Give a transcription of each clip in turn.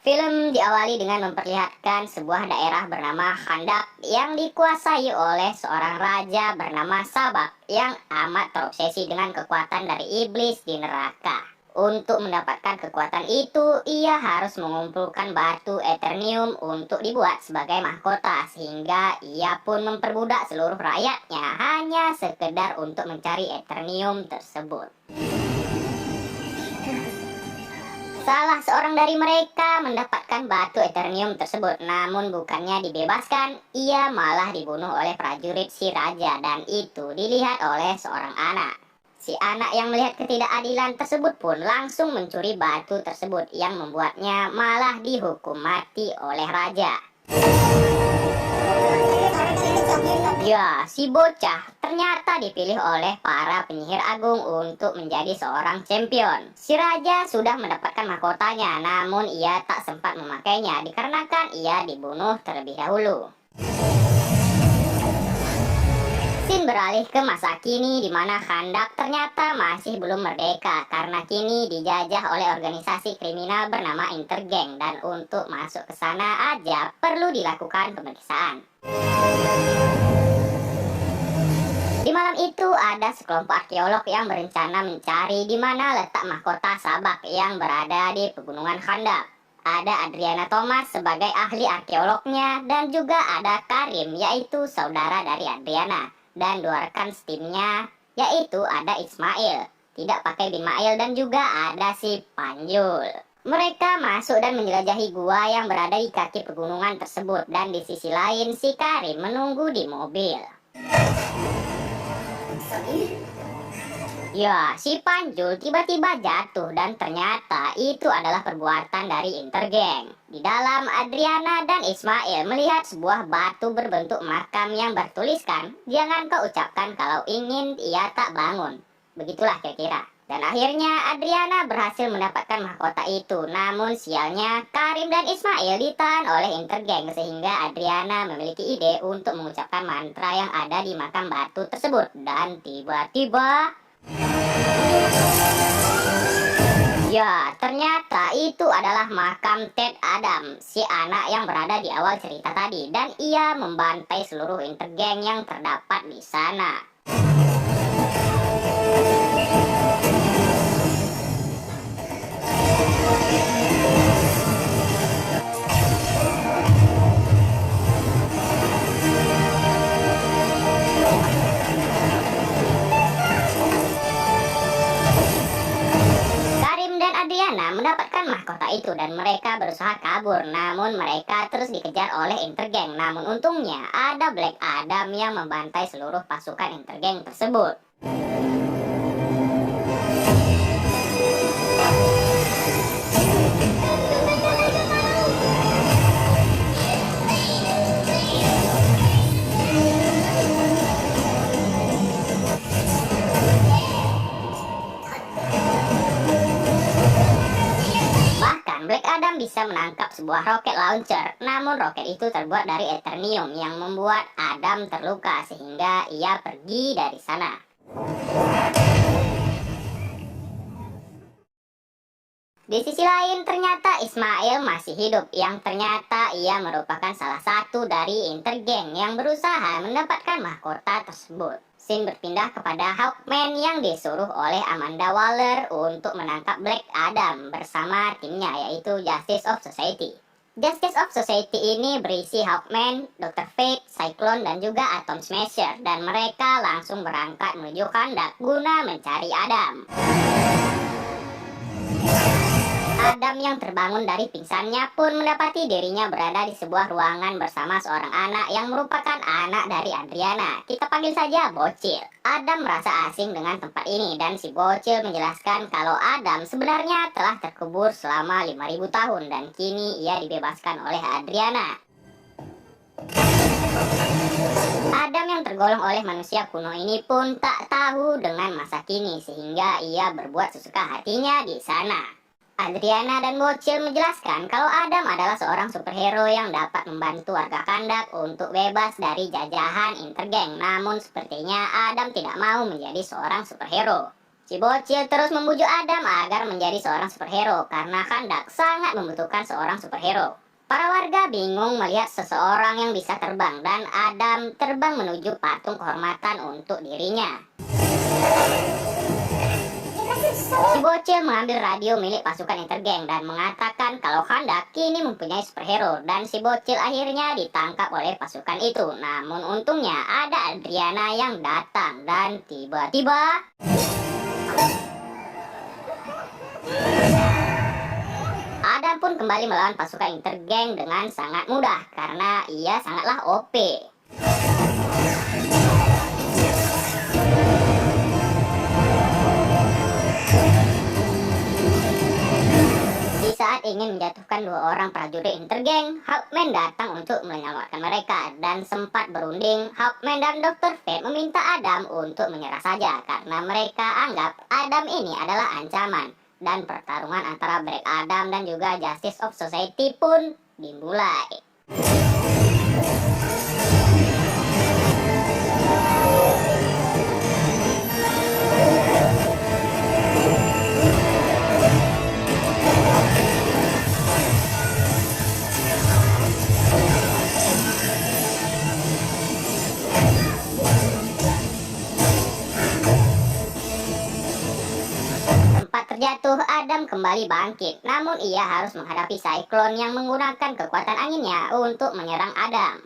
Film diawali dengan memperlihatkan sebuah daerah bernama Khandak yang dikuasai oleh seorang raja bernama Sabak yang amat terobsesi dengan kekuatan dari iblis di neraka. Untuk mendapatkan kekuatan itu, ia harus mengumpulkan batu Eternium untuk dibuat sebagai mahkota, sehingga ia pun memperbudak seluruh rakyatnya hanya sekedar untuk mencari Eternium tersebut. Salah seorang dari mereka mendapatkan batu Eternium tersebut, namun bukannya dibebaskan, ia malah dibunuh oleh prajurit si raja, dan itu dilihat oleh seorang anak. Si anak yang melihat ketidakadilan tersebut pun langsung mencuri batu tersebut, yang membuatnya malah dihukum mati oleh raja. Ya, si bocah ternyata dipilih oleh para penyihir agung untuk menjadi seorang champion. Si raja sudah mendapatkan mahkotanya, namun ia tak sempat memakainya dikarenakan ia dibunuh terlebih dahulu. Scene beralih ke masa kini di mana Khandak ternyata masih belum merdeka karena kini dijajah oleh organisasi kriminal bernama Intergang, dan untuk masuk ke sana aja perlu dilakukan pemeriksaan. Di malam itu ada sekelompok arkeolog yang berencana mencari di mana letak mahkota Sabak yang berada di pegunungan Khandak. Ada Adriana Thomas sebagai ahli arkeolognya dan juga ada Karim, yaitu saudara dari Adriana, dan dua rekan timnya yaitu ada Ismail, tidak pakai bin Mail, dan juga ada si Panjul. Mereka masuk dan menjelajahi gua yang berada di kaki pegunungan tersebut, dan di sisi lain si Karim menunggu di mobil. Ya, si Panjul tiba-tiba jatuh dan ternyata itu adalah perbuatan dari Intergang. Di dalam, Adriana dan Ismail melihat sebuah batu berbentuk makam yang bertuliskan, "Jangan kau ucapkan kalau ingin ia tak bangun." Begitulah kira-kira. Dan akhirnya Adriana berhasil mendapatkan mahkota itu. Namun sialnya, Karim dan Ismail ditahan oleh Intergang sehingga Adriana memiliki ide untuk mengucapkan mantra yang ada di makam batu tersebut. Dan tiba-tiba, ya, ternyata itu adalah makam Ted Adam, si anak yang berada di awal cerita tadi, dan ia membantai seluruh Intergang yang terdapat di sana. Adriana mendapatkan mahkota itu dan mereka berusaha kabur, namun mereka terus dikejar oleh Intergang. Namun untungnya ada Black Adam yang membantai seluruh pasukan Intergang tersebut. Black Adam bisa menangkap sebuah roket launcher, namun roket itu terbuat dari Eternium yang membuat Adam terluka sehingga ia pergi dari sana. Di sisi lain, ternyata Ismail masih hidup, yang ternyata ia merupakan salah satu dari Intergang yang berusaha mendapatkan mahkota tersebut. Scene berpindah kepada Hawkman yang disuruh oleh Amanda Waller untuk menangkap Black Adam bersama timnya, yaitu Justice of Society. Justice of Society ini berisi Hawkman, Dr. Fate, Cyclone, dan juga Atom Smasher, dan mereka langsung berangkat menuju Khandak guna mencari Adam. Adam yang terbangun dari pingsannya pun mendapati dirinya berada di sebuah ruangan bersama seorang anak yang merupakan anak dari Adriana. Kita panggil saja Bocil. Adam merasa asing dengan tempat ini dan si Bocil menjelaskan kalau Adam sebenarnya telah terkubur selama 5.000 tahun dan kini ia dibebaskan oleh Adriana. Adam yang tergolong oleh manusia kuno ini pun tak tahu dengan masa kini sehingga ia berbuat sesuka hatinya di sana. Adriana dan Bocil menjelaskan kalau Adam adalah seorang superhero yang dapat membantu warga Khandak untuk bebas dari jajahan Intergang. Namun sepertinya Adam tidak mau menjadi seorang superhero. Si bocil terus membujuk Adam agar menjadi seorang superhero karena Khandak sangat membutuhkan seorang superhero. Para warga bingung melihat seseorang yang bisa terbang dan Adam terbang menuju patung kehormatan untuk dirinya. Si bocil mengambil radio milik pasukan Intergang dan mengatakan kalau Khandak kini mempunyai superhero, dan si bocil akhirnya ditangkap oleh pasukan itu. Namun untungnya ada Adriana yang datang dan tiba-tiba Adam pun kembali melawan pasukan Intergang dengan sangat mudah karena ia sangatlah OP. Di saat ingin menjatuhkan dua orang prajurit Intergang, Hawkman datang untuk menyelamatkan mereka, dan sempat berunding, Hawkman dan Dr. Fate meminta Adam untuk menyerah saja karena mereka anggap Adam ini adalah ancaman, dan pertarungan antara Black Adam dan juga Justice of Society pun dimulai. Terjatuh, Adam kembali bangkit, namun ia harus menghadapi Cyclone yang menggunakan kekuatan anginnya untuk menyerang Adam.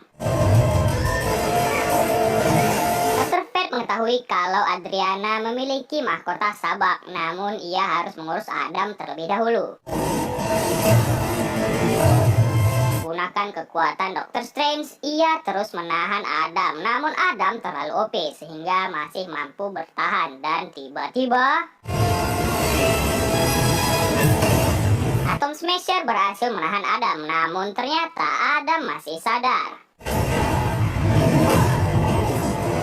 Dr. Fate mengetahui kalau Adriana memiliki mahkota sabak, namun ia harus mengurus Adam terlebih dahulu. Menggunakan kekuatan Dr. Strange, ia terus menahan Adam, namun Adam terlalu OP sehingga masih mampu bertahan, dan tiba-tiba Atom Smasher berhasil menahan Adam, namun ternyata Adam masih sadar.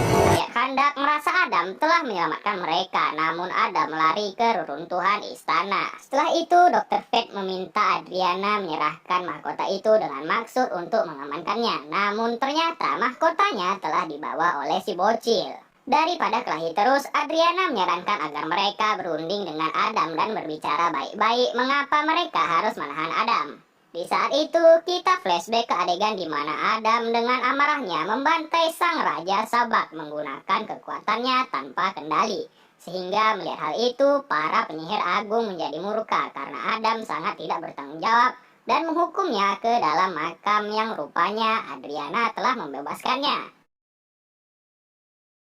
Rakyat Khandak merasa Adam telah menyelamatkan mereka, namun Adam lari ke reruntuhan istana. Setelah itu, Dr. Fate meminta Adriana menyerahkan mahkota itu dengan maksud untuk mengamankannya, namun ternyata mahkotanya telah dibawa oleh si bocil. Daripada kelahi terus, Adriana menyarankan agar mereka berunding dengan Adam dan berbicara baik-baik mengapa mereka harus menahan Adam. Di saat itu, kita flashback ke adegan di mana Adam dengan amarahnya membantai sang Raja Sabak menggunakan kekuatannya tanpa kendali. Sehingga melihat hal itu, para penyihir agung menjadi murka karena Adam sangat tidak bertanggung jawab dan menghukumnya ke dalam makam yang rupanya Adriana telah membebaskannya.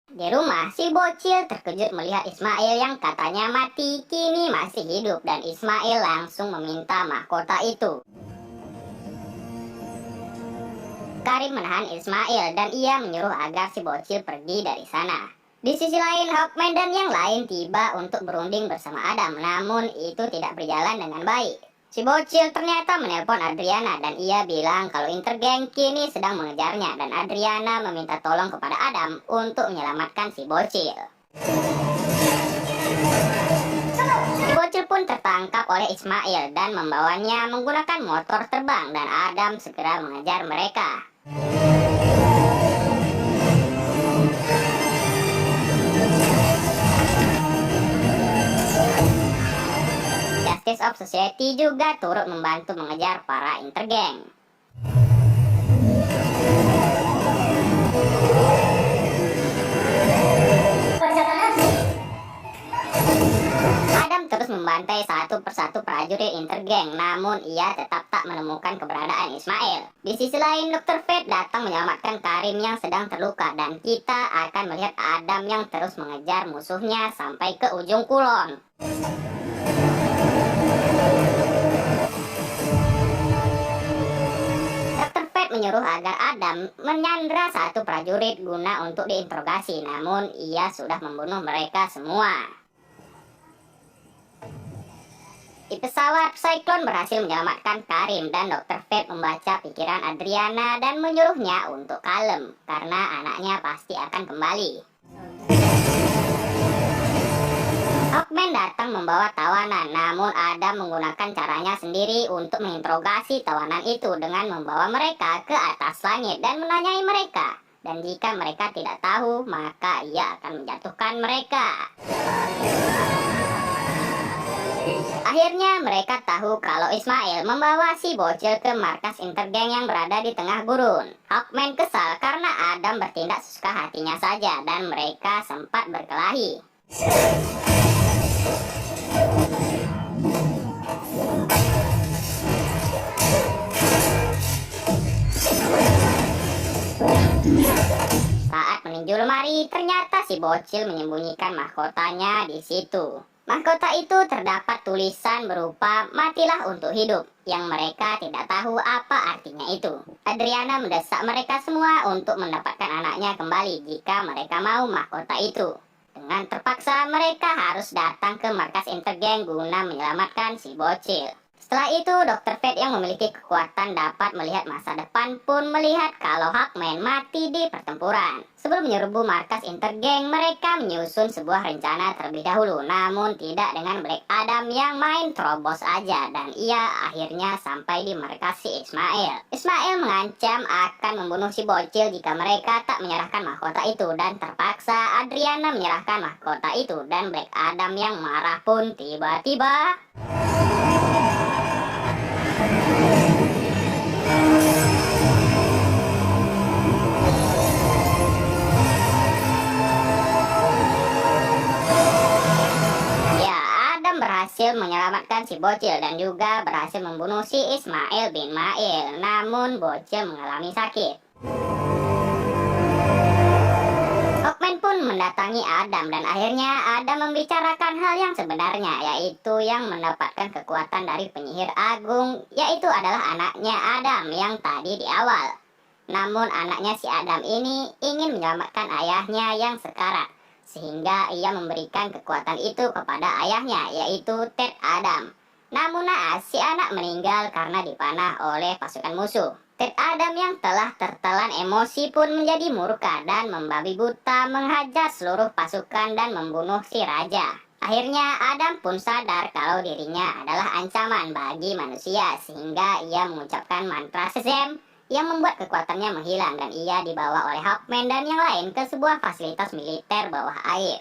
Di rumah, si bocil terkejut melihat Ismail yang katanya mati kini masih hidup, dan Ismail langsung meminta mahkota itu. Karim menahan Ismail dan ia menyuruh agar si bocil pergi dari sana. Di sisi lain, Hawkman dan yang lain tiba untuk berunding bersama Adam, namun itu tidak berjalan dengan baik. Si bocil ternyata menelpon Adriana dan ia bilang kalau Intergang kini sedang mengejarnya, dan Adriana meminta tolong kepada Adam untuk menyelamatkan si bocil. Si bocil pun tertangkap oleh Ismail dan membawanya menggunakan motor terbang, dan Adam segera mengejar mereka. Justice of Society juga turut membantu mengejar para Intergang. Adam terus membantai satu persatu prajurit Intergang, namun ia tetap tak menemukan keberadaan Ismail. Di sisi lain, Dr. Fate datang menyelamatkan Karim yang sedang terluka, dan kita akan melihat Adam yang terus mengejar musuhnya sampai ke ujung kulon. Menyuruh agar Adam menyandra satu prajurit guna untuk diinterogasi, namun ia sudah membunuh mereka semua. Di pesawat, Cyclone berhasil menyelamatkan Karim, dan Dr. Fate membaca pikiran Adriana dan menyuruhnya untuk kalem karena anaknya pasti akan kembali. Hawkman datang membawa tawanan, namun Adam menggunakan caranya sendiri untuk menginterogasi tawanan itu dengan membawa mereka ke atas langit dan menanyai mereka. Dan jika mereka tidak tahu, maka ia akan menjatuhkan mereka. Akhirnya mereka tahu kalau Ismail membawa si bocil ke markas intergeng yang berada di tengah gurun. Hawkman kesal karena Adam bertindak sesuka hatinya saja dan mereka sempat berkelahi. Saat meninjau lemari, ternyata si bocil menyembunyikan mahkotanya di situ. Mahkota itu terdapat tulisan berupa "Matilah untuk hidup" yang mereka tidak tahu apa artinya itu. Adriana mendesak mereka semua untuk mendapatkan anaknya kembali jika mereka mau mahkota itu. Dengan terpaksa mereka harus datang ke markas intergeng guna menyelamatkan si bocil. Setelah itu, Dr. Fate yang memiliki kekuatan dapat melihat masa depan pun melihat kalau Hawkman mati di pertempuran. Sebelum menyerbu markas intergeng, mereka menyusun sebuah rencana terlebih dahulu. Namun tidak dengan Black Adam yang main terobos aja dan ia akhirnya sampai di markas si Ismail. Ismail mengancam akan membunuh si bocil jika mereka tak menyerahkan mahkota itu dan terpaksa Adriana menyerahkan mahkota itu dan Black Adam yang marah pun tiba-tiba berhasil menyelamatkan si bocil dan juga berhasil membunuh si Ismail bin Mail. Namun bocil mengalami sakit. Hawkman pun mendatangi Adam dan akhirnya Adam membicarakan hal yang sebenarnya, yaitu yang mendapatkan kekuatan dari penyihir agung, yaitu adalah anaknya Adam yang tadi di awal. Namun anaknya si Adam ini ingin menyelamatkan ayahnya yang sekarat, sehingga ia memberikan kekuatan itu kepada ayahnya, yaitu Ted Adam. Namun naas, si anak meninggal karena dipanah oleh pasukan musuh. Ted Adam yang telah tertelan emosi pun menjadi murka dan membabi buta menghajar seluruh pasukan dan membunuh si raja. Akhirnya Adam pun sadar kalau dirinya adalah ancaman bagi manusia, sehingga ia mengucapkan mantra Shazam yang membuat kekuatannya menghilang dan ia dibawa oleh Hawkman dan yang lain ke sebuah fasilitas militer bawah air.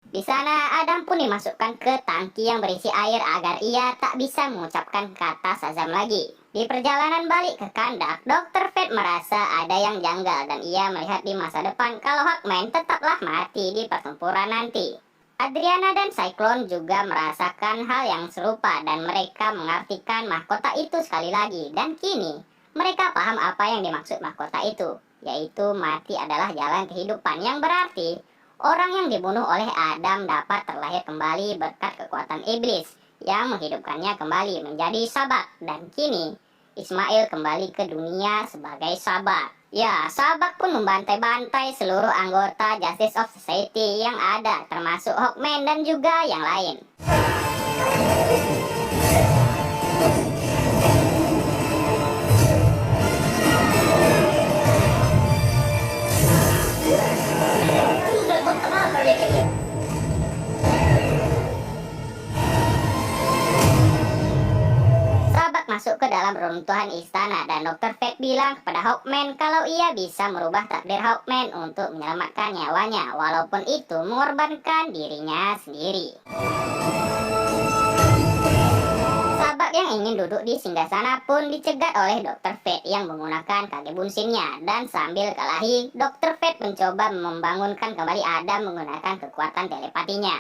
Di sana Adam pun dimasukkan ke tangki yang berisi air agar ia tak bisa mengucapkan kata Shazam lagi. Di perjalanan balik ke Kandak, Dr. Fate merasa ada yang janggal dan ia melihat di masa depan kalau Hawkman tetaplah mati di pertempuran nanti. Adriana dan Cyclone juga merasakan hal yang serupa dan mereka mengartikan mahkota itu sekali lagi. Dan kini mereka paham apa yang dimaksud mahkota itu, yaitu mati adalah jalan kehidupan, yang berarti orang yang dibunuh oleh Adam dapat terlahir kembali berkat kekuatan iblis yang menghidupkannya kembali menjadi Sabak. Dan kini Ismail kembali ke dunia sebagai Sabak. Ya, Sabak pun membantai-bantai seluruh anggota Justice of Society yang ada, termasuk Hawkman dan juga yang lain. Masuk ke dalam reruntuhan istana dan Dr. Fate bilang kepada Hawkman kalau ia bisa merubah takdir Hawkman untuk menyelamatkan nyawanya, walaupun itu mengorbankan dirinya sendiri. Sabak yang ingin duduk di singgasana pun dicegat oleh Dr. Fate yang menggunakan kage bunsinnya, dan sambil kelahi Dr. Fate mencoba membangunkan kembali Adam menggunakan kekuatan telepatinya.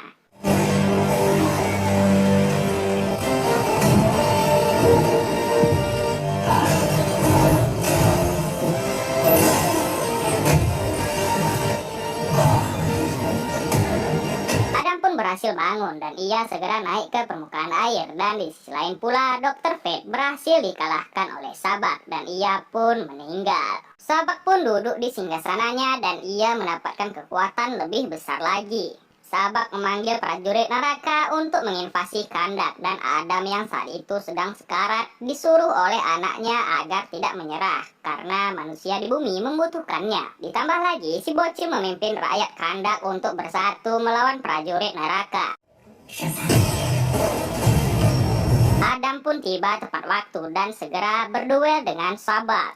Berhasil bangun dan ia segera naik ke permukaan air, dan di sisi lain pula Dr. Fate berhasil dikalahkan oleh Sabak dan ia pun meninggal. Sabak pun duduk di singgasananya dan ia mendapatkan kekuatan lebih besar lagi. Sabak memanggil prajurit neraka untuk menginvasi Kandak, dan Adam yang saat itu sedang sekarat disuruh oleh anaknya agar tidak menyerah karena manusia di bumi membutuhkannya. Ditambah lagi si bocil memimpin rakyat Kandak untuk bersatu melawan prajurit neraka. Adam pun tiba tepat waktu dan segera berduel dengan Sabak.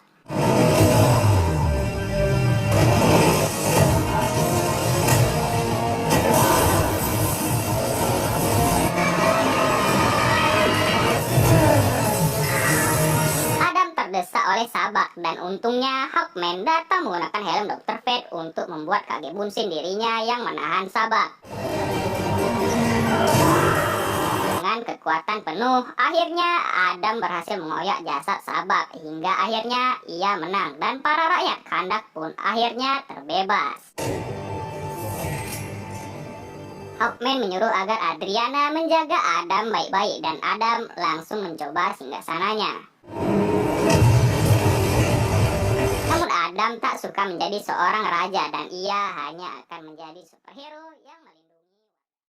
Sabak, dan untungnya Hawkman datang menggunakan helm Dr. Fate untuk membuat Kage Bunshin dirinya yang menahan Sabak. Dengan kekuatan penuh, akhirnya Adam berhasil mengoyak jasad Sabak hingga akhirnya ia menang, dan para rakyat Kahndaq pun akhirnya terbebas. Hawkman menyuruh agar Adriana menjaga Adam baik-baik, dan Adam langsung mencoba singgasananya. Namun Adam tak suka menjadi seorang raja, dan ia hanya akan menjadi superhero yang melindungi